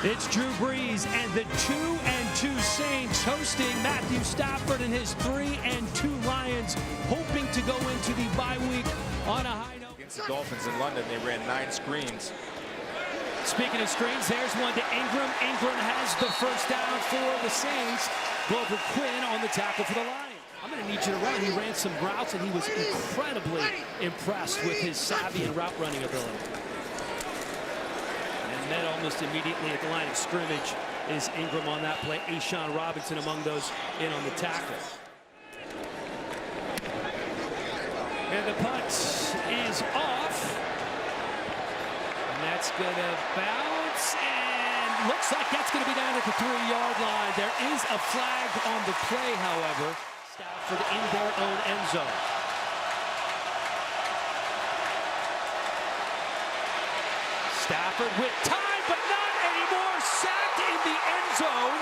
It's Drew Brees and the 2-2 Saints hosting Matthew Stafford and his 3-2 Lions, hoping to go into the bye week on a high note. Against the Dolphins in London, they ran 9 screens. Speaking of screens, there's one to Ingram. Ingram has the first down for the Saints. Glover Quinn on the tackle for the Lions. I'm going to need you to run. He ran some routes, and he was incredibly impressed with his savvy and route running ability. And then almost immediately at the line of scrimmage is Ingram on that play. Ashawn Robinson among those in on the tackle. And the punt is off. And that's going to bounce. And looks like that's going to be down at the 3-yard line. There is a flag on the play, however. Stafford in their own end zone. Stafford with time, but not anymore. Sacked in the end zone.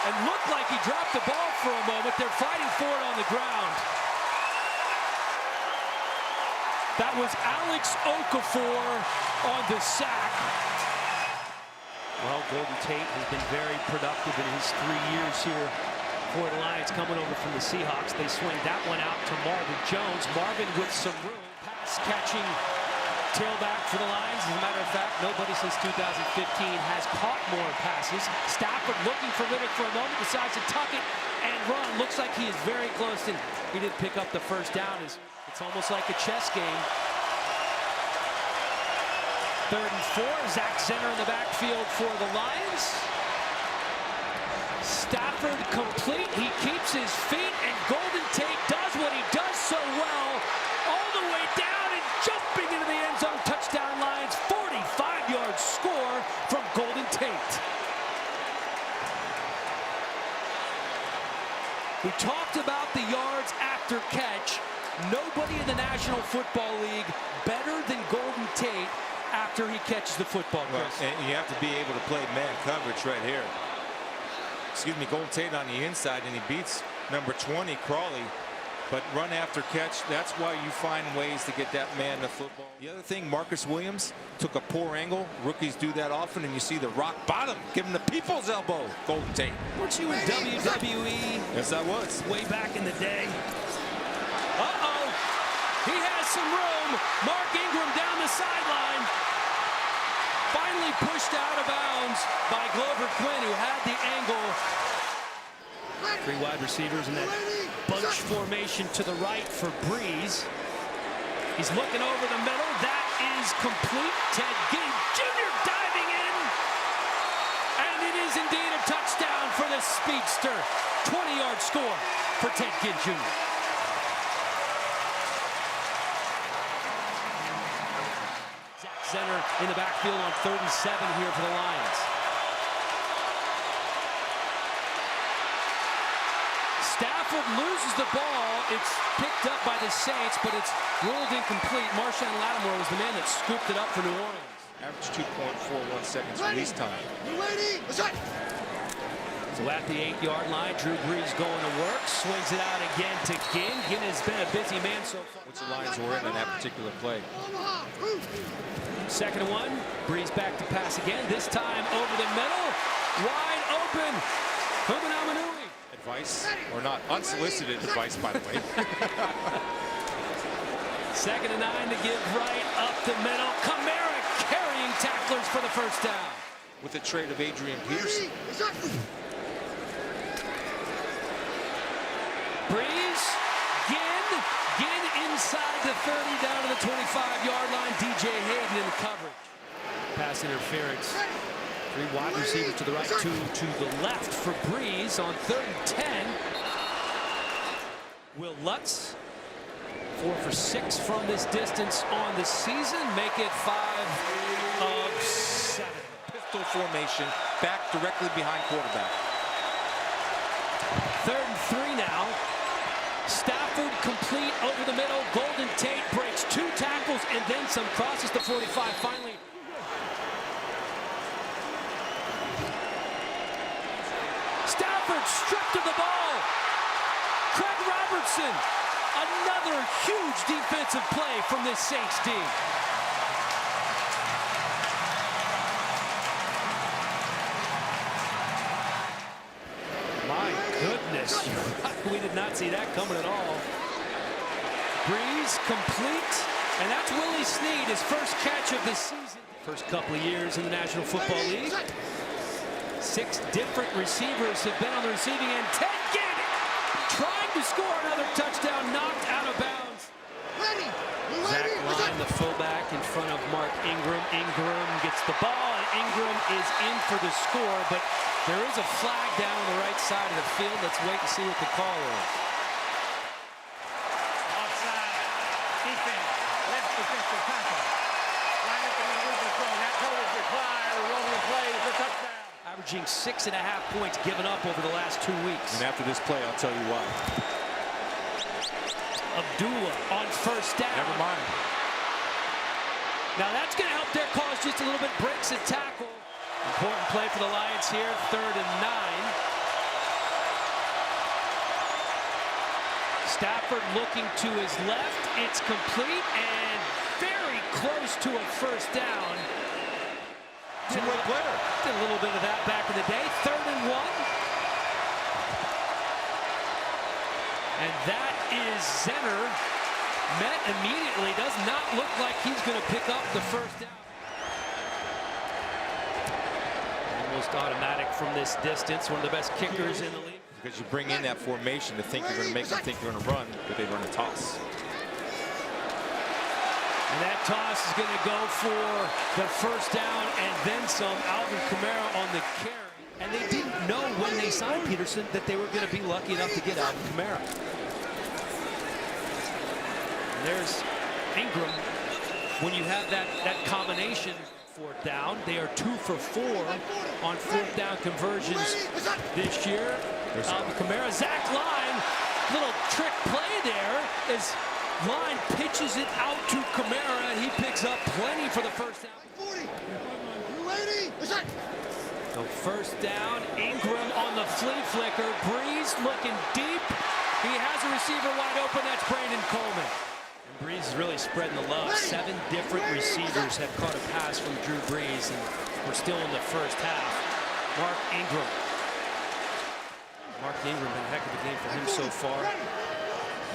And looked like he dropped the ball for a moment. They're fighting for it on the ground. That was Alex Okafor on the sack. Well, Golden Tate has been very productive in his 3 years here for the Lions, coming over from the Seahawks. They swing that one out to Marvin Jones. Marvin with some room. Pass catching tailback for the Lions. As a matter of fact, nobody since 2015 has caught more passes. Stafford looking for Riddick for a moment, decides to tuck it and run. Looks like he is very close, and he did pick up the first down. It's almost like a chess game. 3rd and 4. Zach Zenner in the backfield for the Lions. Stafford complete. He keeps his feet, and Golden Tate does what he does so well. All the way down and jumping into the end zone. Touchdown Lions. 45-yard score from Golden Tate. We talked about the yards after catch. Nobody in the National Football League better than Golden Tate after he catches the football, Chris. Well, and you have to be able to play man coverage right here. Excuse me, Golden Tate on the inside, and he beats number 20, Crawley. But run after catch, that's why you find ways to get that man the football. The other thing, Marcus Williams took a poor angle. Rookies do that often, and you see the rock bottom. Give him the people's elbow, Golden Tate. Weren't you in WWE? Yes, I was. Way back in the day. Uh-oh. He has some room. Mark Ingram down the sideline. Finally pushed out of bounds by Glover Quinn, who had the angle. 3 wide receivers in that bunch formation to the right for Brees. He's looking over the middle. That is complete. Ted Ginn Jr. diving in. And it is indeed a touchdown for the speedster. 20-yard score for Ted Ginn Jr. Zach Zenner in the backfield on 3rd and 7 here for the Lions. Stafford loses the ball. It's picked up by the Saints, but it's ruled incomplete. Marshawn Lattimore was the man that scooped it up for New Orleans. Average 2.41 seconds release time. So at the 8-yard line, Drew Brees going to work. Swings it out again to Ginn. Ginn has been a busy man so far. Which the Lions were in on that particular play. 2nd and 1. Brees back to pass again. This time over the middle. Wide open. Humanamanu. Advice, or not unsolicited advice, by the way. 2nd and 9 to give right up the middle. Kamara carrying tacklers for the first down. With the trade of Adrian Peterson. Brees, Ginn inside the 30 down to the 25-yard line. DJ Hayden in the coverage. Pass interference. 3 wide receivers to the right, 2 to the left for Brees on 3rd and 10. Will Lutz, 4 for 6 from this distance on the season. Make it 5 of 7. Pistol formation, back directly behind quarterback. 3rd and 3 now. Stafford complete over the middle. Golden Tate breaks 2 tackles and then some, crosses the 45 finally. Stafford stripped of the ball. Craig Robertson. Another huge defensive play from this Saints D. this. We did not see that coming at all. Breeze complete, and that's Willie Snead, his first catch of the season. First couple of years in the National Football League. 6 different receivers have been on the receiving end. Ted Ginn trying to score another touchdown, knocked out of bounds. Zach Line, the fullback, in front of Mark Ingram. Ingram gets the ball, and Ingram is in for the score, but there is a flag down on the right side of the field. Let's wait and see what the call is. Offside. Defense. Left defensive tackle. Line up in the middle of the throw. That total decline. Rolling play for touchdown. Averaging 6.5 points given up over the last 2 weeks. And after this play, I'll tell you why. Abdullah on first down. Never mind. Now that's going to help their cause just a little bit. Breaks a tackle. Important play for the Lions here. 3rd and 9. Stafford looking to his left. It's complete and very close to a first down. Two-way player. Did a little bit of that back in the day. 3rd and 1. And that is Zenner. Met immediately. Does not look like he's going to pick up the first down. Almost automatic from this distance. One of the best kickers in the league. Because you bring in that formation to think you're going to make them think you're going to run, but they run a toss. And that toss is going to go for the first down and then some. Alvin Kamara on the carry. And they didn't know when they signed Peterson that they were going to be lucky enough to get Alvin Kamara. And there's Ingram. When you have that combination, 4th down, they are 2 for 4 on 4th down conversions this year. Alvin Kamara, Zach Line, little trick play there as Line pitches it out to Kamara, and he picks up plenty for the first down. So first down, Ingram on the flea flicker. Breeze looking deep. He has a receiver wide open. That's Brandon Coleman. And Breeze is really spreading the love. 7 different receivers have caught a pass from Drew Brees, and we're still in the first half. Mark Ingram. Mark Ingram, a heck of a game for him so far.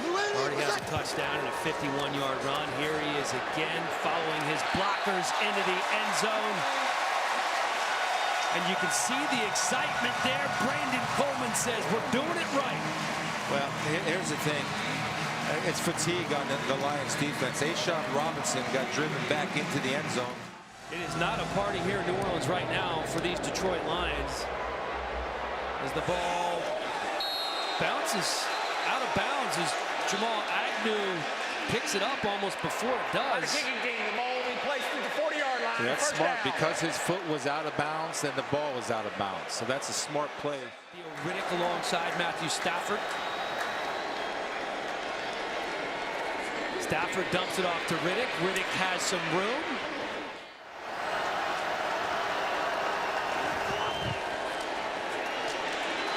Already has a touchdown and a 51-yard run. Here he is again, following his blockers into the end zone. And you can see the excitement there. Brandon Coleman says, we're doing it right. Well, here's the thing. It's fatigue on the Lions defense. A'Shawn Robinson got driven back into the end zone. It is not a party here in New Orleans right now for these Detroit Lions. As the ball bounces out of bounds as Jamal Agnew picks it up almost before it does. The kicking team, the ball will be placed at the 40-yard line. That's smart because his foot was out of bounds and the ball was out of bounds. So that's a smart play. Riddick alongside Matthew Stafford. Stafford dumps it off to Riddick. Riddick has some room.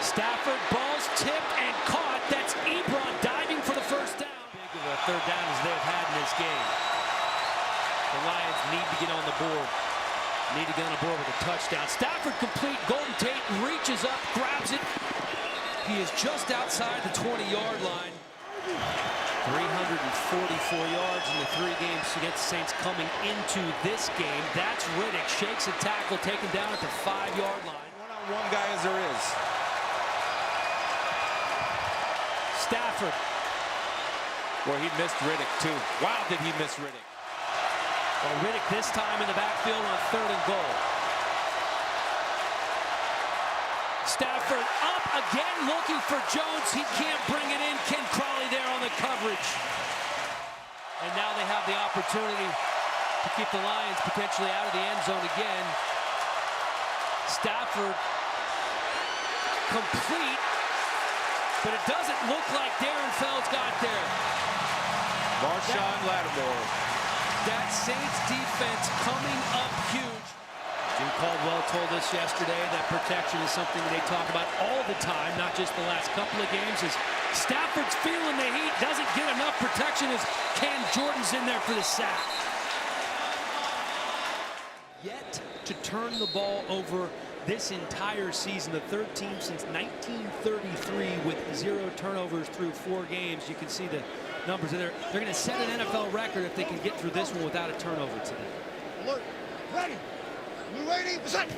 Stafford, ball's tipped and caught. That's Ebron diving for the first down. Big of a 3rd down as they've had in this game. The Lions need to get on the board. Need to get on the board with a touchdown. Stafford complete. Golden Tate reaches up, grabs it. He is just outside the 20-yard line. 344 yards in the 3 games against the Saints coming into this game. That's Riddick. Shakes a tackle, taken down at the 5-yard line. One guy as there is. Stafford. Well, he missed Riddick, too. Wow, did he miss Riddick. Well, Riddick this time in the backfield on 3rd and goal. Stafford up again, looking for Jones. He can't bring it in. Ken Crawley there on the coverage. And now they have the opportunity to keep the Lions potentially out of the end zone again. Stafford complete, but it doesn't look like Darren Fells got there. Marshawn Lattimore. That Saints defense coming up huge. Jim Caldwell told us yesterday that protection is something they talk about all the time, not just the last couple of games. As Stafford's feeling the heat, doesn't get enough protection as Cam Jordan's in there for the sack. Yet to turn the ball over this entire season, the third team since 1933 with 0 turnovers through 4 games. You can see the numbers in there. They're going to set an NFL record if they can get through this one without a turnover today. Alert. Ready. Blue 80%.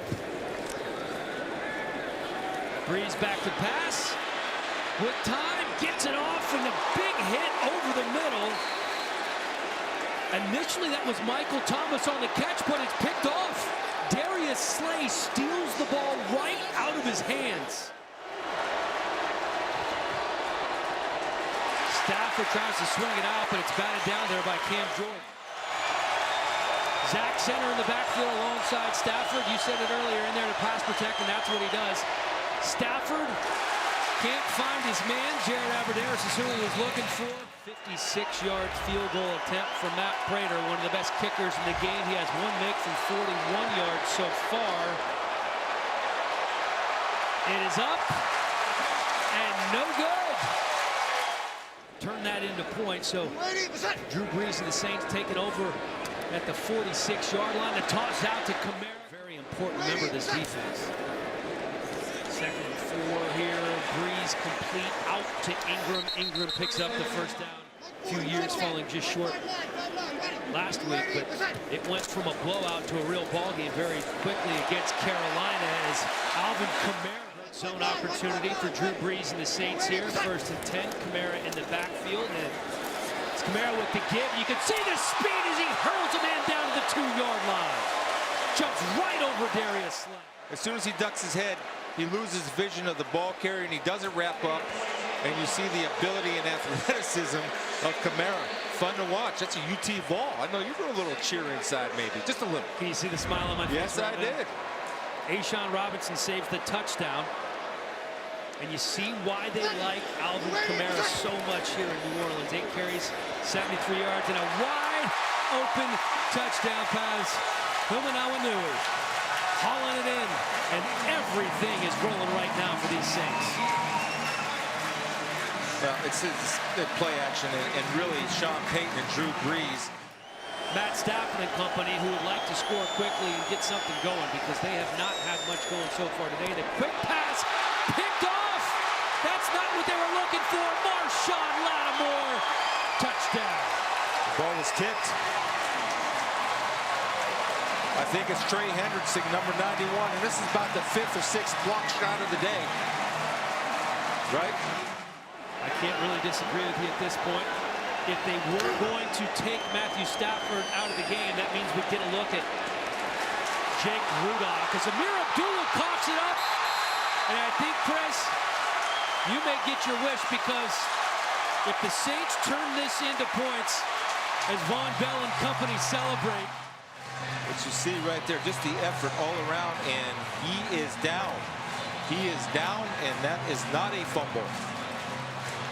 Breeze back to pass. With time, gets it off, and the big hit over the middle. Initially, that was Michael Thomas on the catch, but it's picked off. Darius Slay steals the ball right out of his hands. Stafford tries to swing it out, but it's batted down there by Cam Jordan. Zach Center in the backfield alongside Stafford. You said it earlier, in there to pass protect, and that's what he does. Stafford can't find his man. Jared Abbrederis is who he was looking for. 56-yard field goal attempt from Matt Prater, one of the best kickers in the game. He has one make from 41 yards so far. It is up and no good. Turn that into points. So Drew Brees and the Saints taking over at the 46-yard line. The toss out to Kamara. Very important member of this defense. 2nd and 4 here. Breeze complete out to Ingram. Ingram picks up the first down. A few years falling just short last week, but it went from a blowout to a real ball game very quickly against Carolina as Alvin Kamara. Zone opportunity for Drew Brees and the Saints here. 1st and 10. Kamara in the backfield, and it's Kamara with the give. You can see the speed as he hurls a man down to the 2-yard line. Jumps right over Darius Slay. As soon as he ducks his head, he loses vision of the ball carrier, and he doesn't wrap up. And you see the ability and athleticism of Kamara. Fun to watch. That's a UT ball. I know you were a little cheer inside, maybe. Just a little. Can you see the smile on my face? Yes, I did. A'Shawn Robinson saves the touchdown. And you see why they like Alvin Kamara so much here in New Orleans. 8 carries, 73 yards, and a wide open touchdown pass. Humanawanu hauling it in, and everything is rolling right now for these Saints. Well, it's play action, and really Sean Payton and Drew Brees. Matt Stafford and company, who would like to score quickly and get something going because they have not had much going so far today. The quick pass picked off. That's not what they were looking for. Marshawn Lattimore, touchdown. The ball was tipped. I think it's Trey Hendrickson, number 91, and this is about the 5th or 6th block shot of the day. Right? I can't really disagree with you at this point. If they were going to take Matthew Stafford out of the game, that means we get a look at Jake Rudolph. Because Amir Abdullah coughs it up. And I think, Chris, you may get your wish, because if the Saints turn this into points as Von Bell and company celebrate. What you see right there, just the effort all around, and he is down. He is down, and that is not a fumble.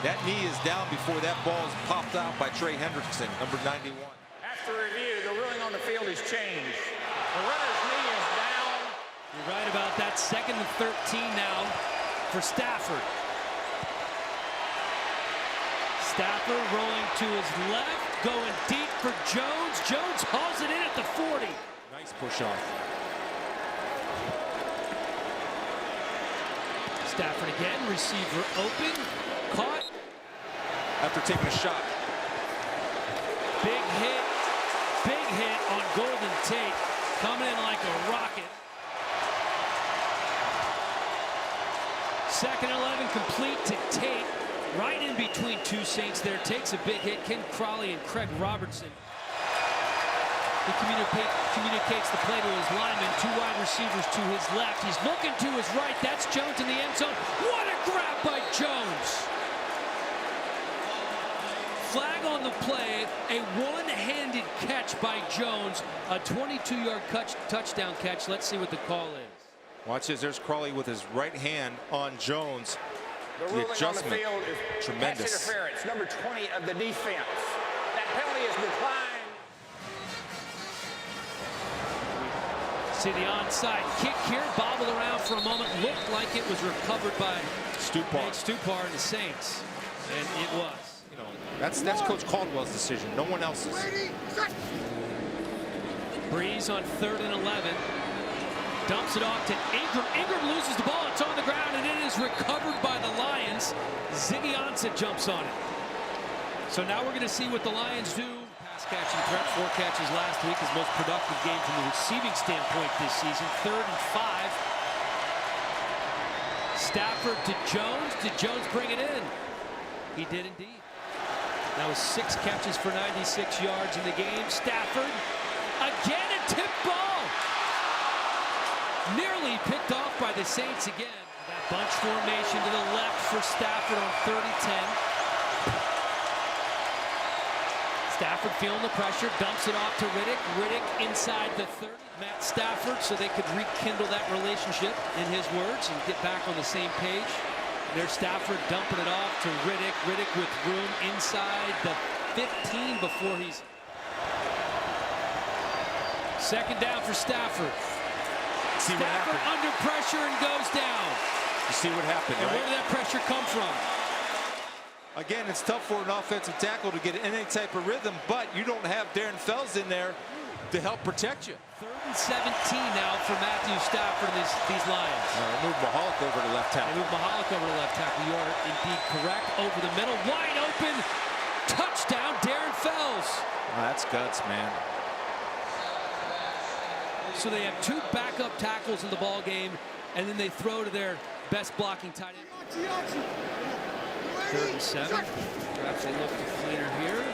That knee is down before that ball is popped out by Trey Hendrickson, number 91. After review, the ruling on the field has changed. The runner's knee is down. You're right about that. 2nd and 13 now for Stafford. Stafford rolling to his left, going deep for Jones. Jones hauls it in at the 40. Nice push off. Stafford again, receiver open, caught. After taking a shot. Big hit on Golden Tate, coming in like a rocket. 2nd and 11, complete to Tate, right in between 2 Saints there. Takes a big hit. Ken Crawley and Craig Robertson. He communicates the play to his lineman. 2 wide receivers to his left. He's looking to his right. That's Jones in the end zone. What a grab by Jones! Flag on the play, a one-handed catch by Jones, a 22-yard touchdown catch. Let's see what the call is. Watch this. There's Crawley with his right hand on Jones. The adjustment, on the field is tremendous. Pass interference, number 20 of the defense. That penalty is declined. See the onside kick here, bobbled around for a moment. Looked like it was recovered by Stupar and the Saints, and it was. You know, that's Coach Caldwell's decision, no one else's. Breeze on 3rd and 11. Dumps it off to Ingram. Ingram loses the ball. It's on the ground, and it is recovered by the Lions. Ziggy Ansah jumps on it. So now we're going to see what the Lions do. Pass catching threat, 4 catches last week. His most productive game from the receiving standpoint this season. 3rd and 5. Stafford to Jones. Did Jones bring it in? He did indeed. That was 6 catches for 96 yards in the game. Stafford, again a tip ball. Nearly picked off by the Saints again. That bunch formation to the left for Stafford on 30-10. Stafford feeling the pressure, dumps it off to Riddick. Riddick inside the 30. Matt Stafford, so they could rekindle that relationship, in his words, and get back on the same page. There's Stafford dumping it off to Riddick. Riddick with room inside the 15 before he's... 2nd down for Stafford. See what Stafford happened. under pressure and goes down. You see what happened, And right? where did that pressure come from? Again, it's tough for an offensive tackle to get any type of rhythm, but you don't have Darren Fells in there to help protect you. 3rd and 17 now for Matthew Stafford and these Lions. Move Mahalik over to left They tackle. move Mahalik over to left tackle. You are indeed correct. Over the middle, wide open. Touchdown, Darren Fells. Oh, that's guts, man. So they have 2 backup tackles in the ball game, and then they throw to their best blocking tight end. 3rd and 7. Perhaps they look to Fleener here.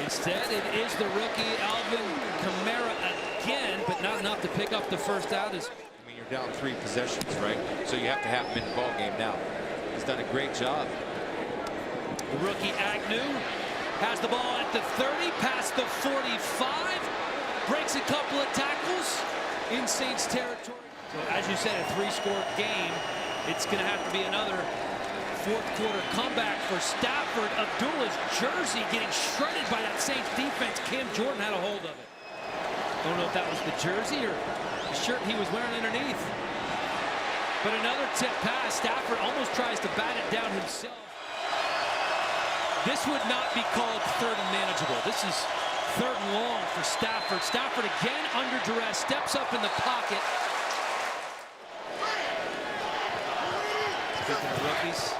Instead, it is the rookie Alvin Kamara again, but not enough to pick up the first out. I mean, you're down 3 possessions, right? So you have to have him in the ball game now. He's done a great job. The rookie Agnew has the ball at the 30, past the 45, breaks a couple of tackles in Saints territory. So as you said, a 3-score game. It's going to have to be another 4th quarter comeback for Stafford. Abdullah's jersey getting shredded by that Saints defense. Cam Jordan had a hold of it. Don't know if that was the jersey or the shirt he was wearing underneath. But another tip pass. Stafford almost tries to bat it down himself. This would not be called 3rd and manageable. This is 3rd and long for Stafford. Stafford again under duress, steps up in the pocket. Speaking of rookies,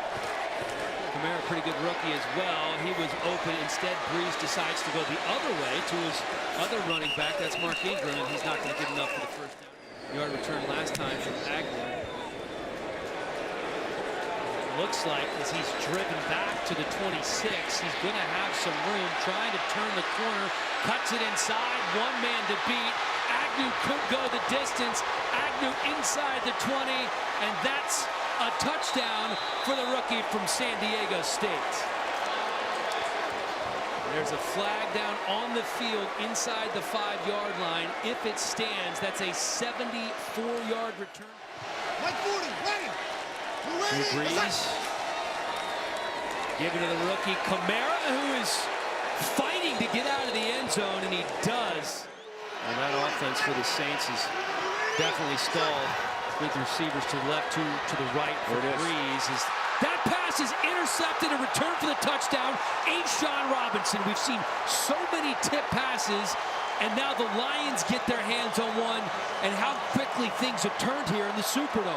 Kamara, pretty good rookie as well. He was open. Instead, Breeze decides to go the other way to his other running back. That's Mark Ingram, and he's not going to get enough for the 1st yard return last time from Agnew. Looks like as he's driven back to the 26, he's going to have some room, trying to turn the corner, cuts it inside, 1 man to beat. Agnew could go the distance. Agnew inside the 20, and that's a touchdown for the rookie from San Diego State. There's a flag down on the field inside the 5-yard line. If it stands, that's a 74-yard return. Breeze. Give it to the rookie Kamara, who is fighting to get out of the end zone, and he does. And that offense for the Saints is definitely stalled. With receivers to the left, to the right for Breeze. That pass is intercepted and returned for the touchdown. Sean Robinson. We've seen so many tip passes, and now the Lions get their hands on one, and how quickly things have turned here in the Superdome.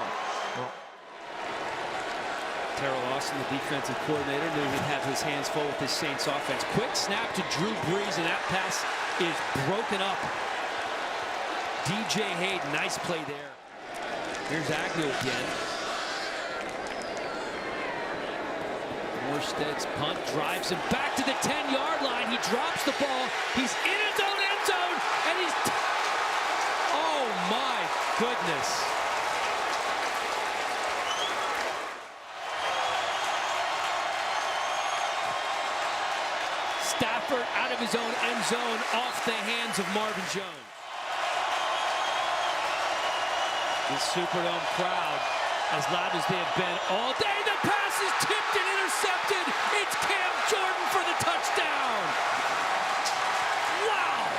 Terrell Austin, the defensive coordinator, knew he'd have his hands full with this Saints offense. Quick snap to Drew Brees, and that pass is broken up. DJ Hayden, nice play there. Here's Agnew again. Morstead's punt drives him back to the 10-yard line. He drops the ball. He's in his own end zone, and he's... Oh, my goodness. Stafford out of his own end zone, off the hands of Marvin Jones. This Superdome crowd, as loud as they have been all day, the pass is tipped and intercepted. It's Cam Jordan for the touchdown. Wow.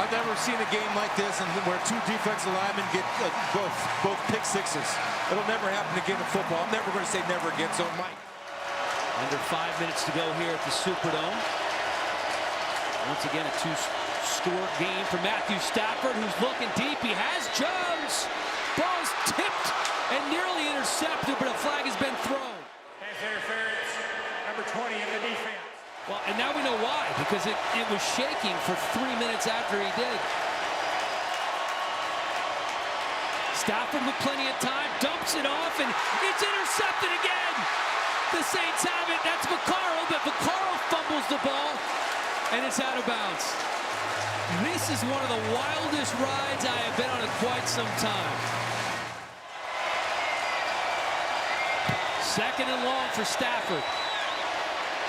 I've never seen a game like this and where 2 defensive linemen get both pick sixes. It'll never happen again in football. I'm never going to say never again, so Mike. Under 5 minutes to go here at the Superdome. Once again, a two-score game for Matthew Stafford, who's looking deep. He has Jones. Ball's tipped and nearly intercepted, but a flag has been thrown. Pass interference, number 20 in the defense. Well, and now we know why, because it was shaking for 3 minutes after he did. Stafford with plenty of time, dumps it off, and it's intercepted again. The Saints have it. That's Vaccaro, but Vaccaro fumbles the ball, and it's out of bounds. This is one of the wildest rides I have been on in quite some time. Second and long for Stafford.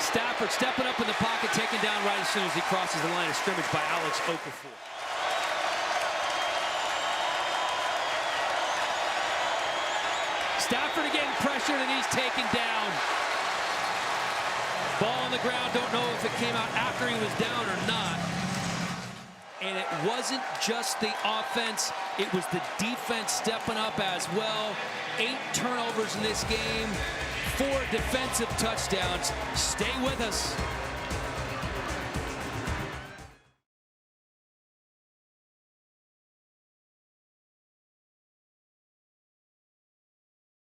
Stafford stepping up in the pocket, taken down right as soon as he crosses the line of scrimmage by Alex Okafor. Stafford again pressured, and he's taken down. Ball on the ground, don't know if it came out after he was down or not. And it wasn't just the offense, it was the defense stepping up as well. 8 turnovers in this game, 4 defensive touchdowns. Stay with us.